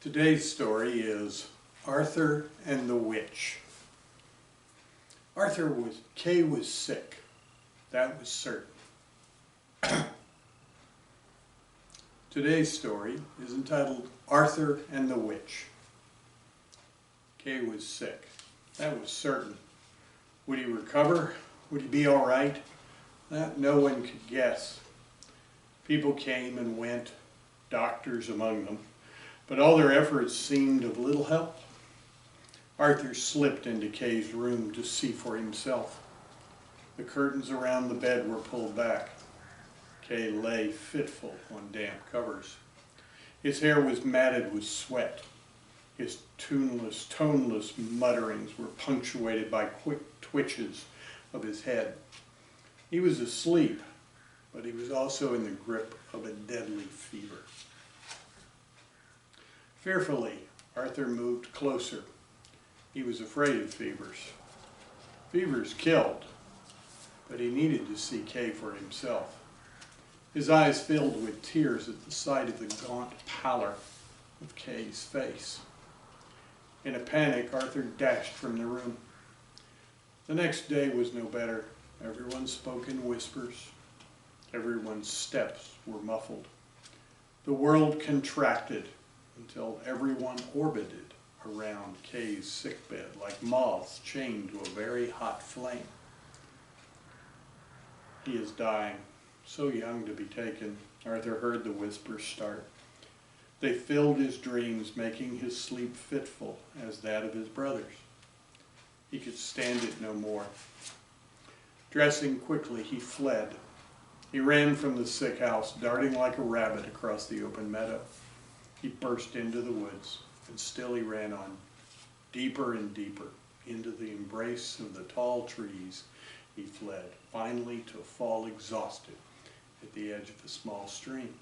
Today's story is Arthur and the Witch. Kay was sick. That was certain. Today's story is entitled Arthur and the Witch. Kay was sick. That was certain. Would he recover? Would he be all right? That no one could guess. People came and went, doctors among them, but all their efforts seemed of little help. Arthur slipped into Kay's room to see for himself. The curtains around the bed were pulled back. Kay lay fitful on damp covers. His hair was matted with sweat. His toneless mutterings were punctuated by quick twitches of his head. He was asleep, but he was also in the grip of a deadly fever. Fearfully, Arthur moved closer. He was afraid of fevers. Fevers killed, but he needed to see Kay for himself. His eyes filled with tears at the sight of the gaunt pallor of Kay's face. In a panic, Arthur dashed from the room. The next day was no better. Everyone spoke in whispers. Everyone's steps were muffled. The world contracted until everyone orbited around Kay's sickbed like moths chained to a very hot flame. He is dying, so young to be taken. Arthur heard the whispers start. They filled his dreams, making his sleep fitful as that of his brothers. He could stand it no more. Dressing quickly, he fled. He ran from the sick house, darting like a rabbit across the open meadow. He burst into the woods, and still he ran on, deeper and deeper, into the embrace of the tall trees. He fled, finally to fall exhausted at the edge of a small stream.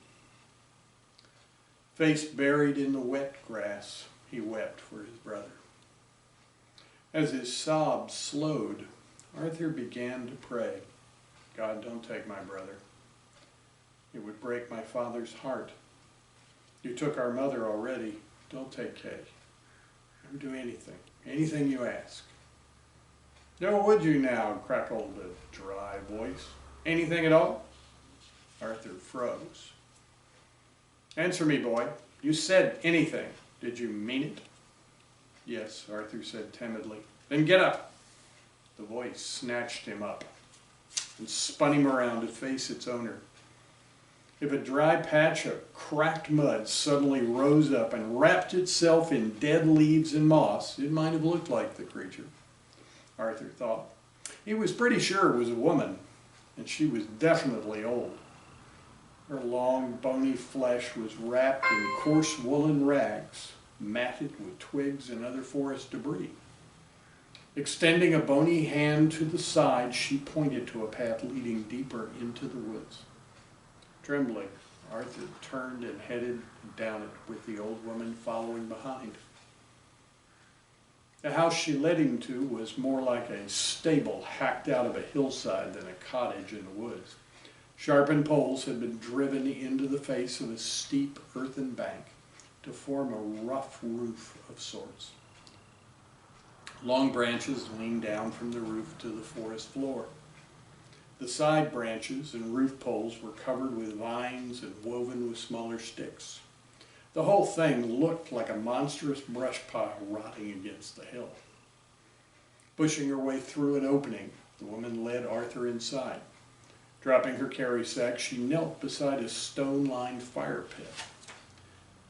Face buried in the wet grass, he wept for his brother. As his sobs slowed, Arthur began to pray, "God, don't take my brother. It would break my father's heart. You took our mother already. Don't take Kay. Never do anything you ask." "No, would you now?" crackled a dry voice. "Anything at all?" Arthur froze. "Answer me, boy. You said anything. Did you mean it?" "Yes," Arthur said timidly. "Then get up." The voice snatched him up and spun him around to face its owner. If a dry patch of cracked mud suddenly rose up and wrapped itself in dead leaves and moss, it might have looked like the creature, Arthur thought. He was pretty sure it was a woman, and she was definitely old. Her long, bony flesh was wrapped in coarse woolen rags, matted with twigs and other forest debris. Extending a bony hand to the side, she pointed to a path leading deeper into the woods. Trembling, Arthur turned and headed down it with the old woman following behind. The house she led him to was more like a stable hacked out of a hillside than a cottage in the woods. Sharpened poles had been driven into the face of a steep earthen bank to form a rough roof of sorts. Long branches leaned down from the roof to the forest floor. The side branches and roof poles were covered with vines and woven with smaller sticks. The whole thing looked like a monstrous brush pile rotting against the hill. Pushing her way through an opening, the woman led Arthur inside. Dropping her carry sack, she knelt beside a stone-lined fire pit.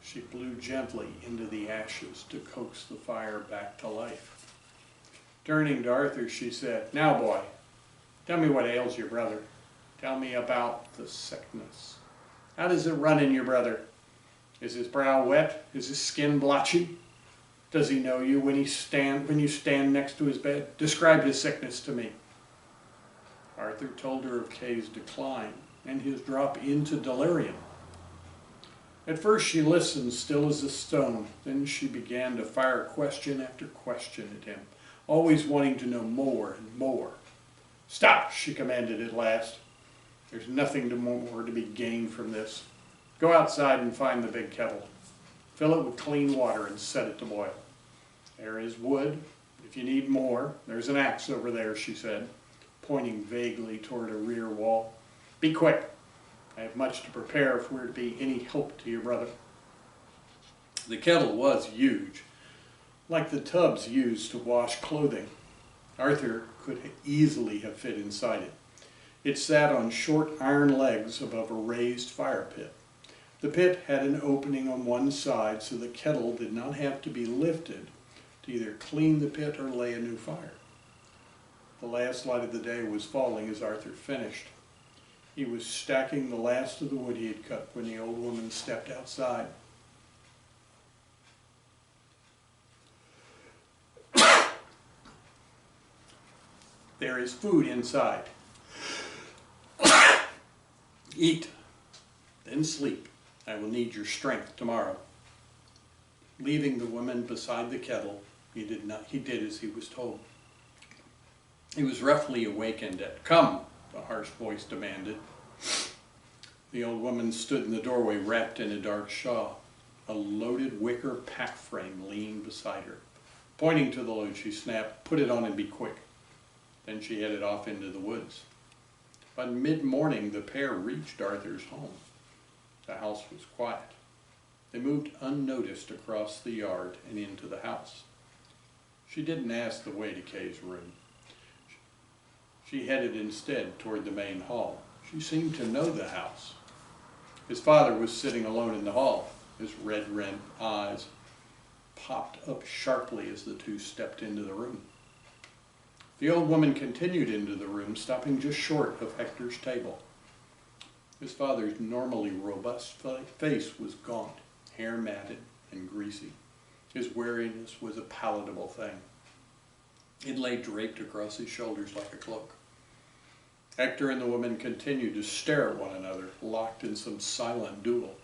She blew gently into the ashes to coax the fire back to life. Turning to Arthur, she said, "Now, boy, tell me what ails your brother. Tell me about the sickness. How does it run in your brother? Is his brow wet? Is his skin blotchy? Does he know you when you stand next to his bed? Describe his sickness to me." Arthur told her of Kay's decline and his drop into delirium. At first she listened, still as a stone. Then she began to fire question after question at him, always wanting to know more and more. "Stop," she commanded at last. "There's nothing more to be gained from this. Go outside and find the big kettle." Fill it with clean water and set it to boil. There is wood. If you need more, there's an axe over there, she said, pointing vaguely toward a rear wall. Be quick. I have much to prepare if we're to be any help to your brother. The kettle was huge, like the tubs used to wash clothing. Arthur could easily have fit inside it. It sat on short iron legs above a raised fire pit. The pit had an opening on one side, so the kettle did not have to be lifted to either clean the pit or lay a new fire. The last light of the day was falling as Arthur finished. He was stacking the last of the wood he had cut when the old woman stepped outside. There is food inside. Eat, then sleep. I will need your strength tomorrow. Leaving the woman beside the kettle, he did as he was told. He was roughly awakened at, "Come," the harsh voice demanded. The old woman stood in the doorway wrapped in a dark shawl. A loaded wicker pack frame leaned beside her. Pointing to the load, she snapped, "Put it on and be quick." Then she headed off into the woods. By mid-morning, the pair reached Arthur's home. The house was quiet. They moved unnoticed across the yard and into the house. She didn't ask the way to Kay's room. She headed instead toward the main hall. She seemed to know the house. His father was sitting alone in the hall. His red eyes popped up sharply as the two stepped into the room. The old woman continued into the room, stopping just short of Hector's table. His father's normally robust face was gaunt, hair matted and greasy. His weariness was a palatable thing. It lay draped across his shoulders like a cloak. Hector and the woman continued to stare at one another, locked in some silent duel.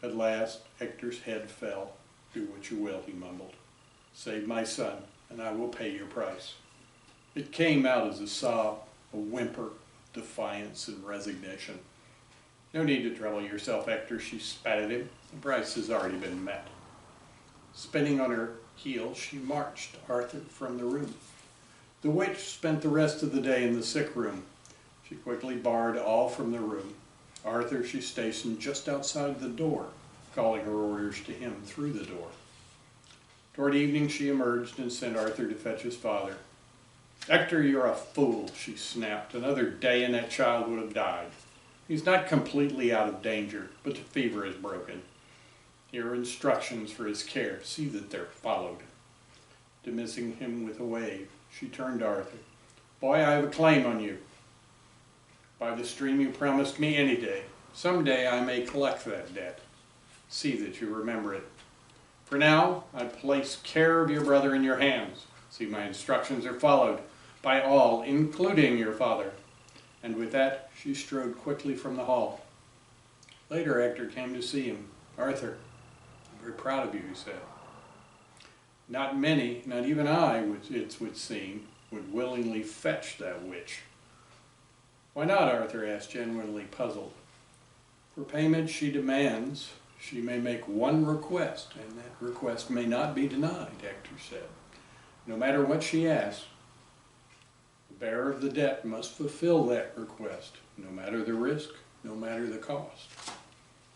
At last, Hector's head fell. "Do what you will," he mumbled. "Save my son, and I will pay your price." It came out as a sob, a whimper of defiance and resignation. "No need to trouble yourself, Hector," she spat at him. "The price has already been met." Spinning on her heel, she marched Arthur from the room. The witch spent the rest of the day in the sick room. She quickly barred all from the room. Arthur she stationed just outside the door, calling her orders to him through the door. Toward evening she emerged and sent Arthur to fetch his father. "Hector, you're a fool," she snapped. "Another day and that child would have died. He's not completely out of danger, but the fever is broken. Here are instructions for his care. See that they're followed." Dismissing him with a wave, she turned to Arthur. "Boy, I have a claim on you. By the stream you promised me any day. Someday I may collect that debt. See that you remember it. For now, I place care of your brother in your hands. See my instructions are followed by all, including your father." And with that, she strode quickly from the hall. Later, Hector came to see him. "Arthur, I'm very proud of you," he said. "Not many, not even I, it would seem, would willingly fetch that witch." "Why not?" Arthur asked, genuinely puzzled. "For payment she demands, she may make one request, and that request may not be denied," Hector said. "No matter what she asks, the bearer of the debt must fulfill that request, no matter the risk, no matter the cost.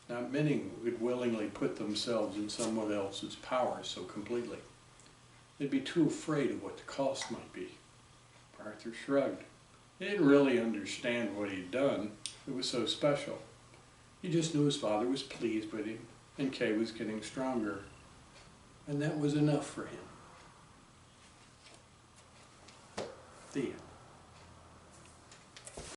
Not many would willingly put themselves in someone else's power so completely. They'd be too afraid of what the cost might be." Arthur shrugged. He didn't really understand what he'd done. It was so special. He just knew his father was pleased with him, and Kay was getting stronger. And that was enough for him. The end.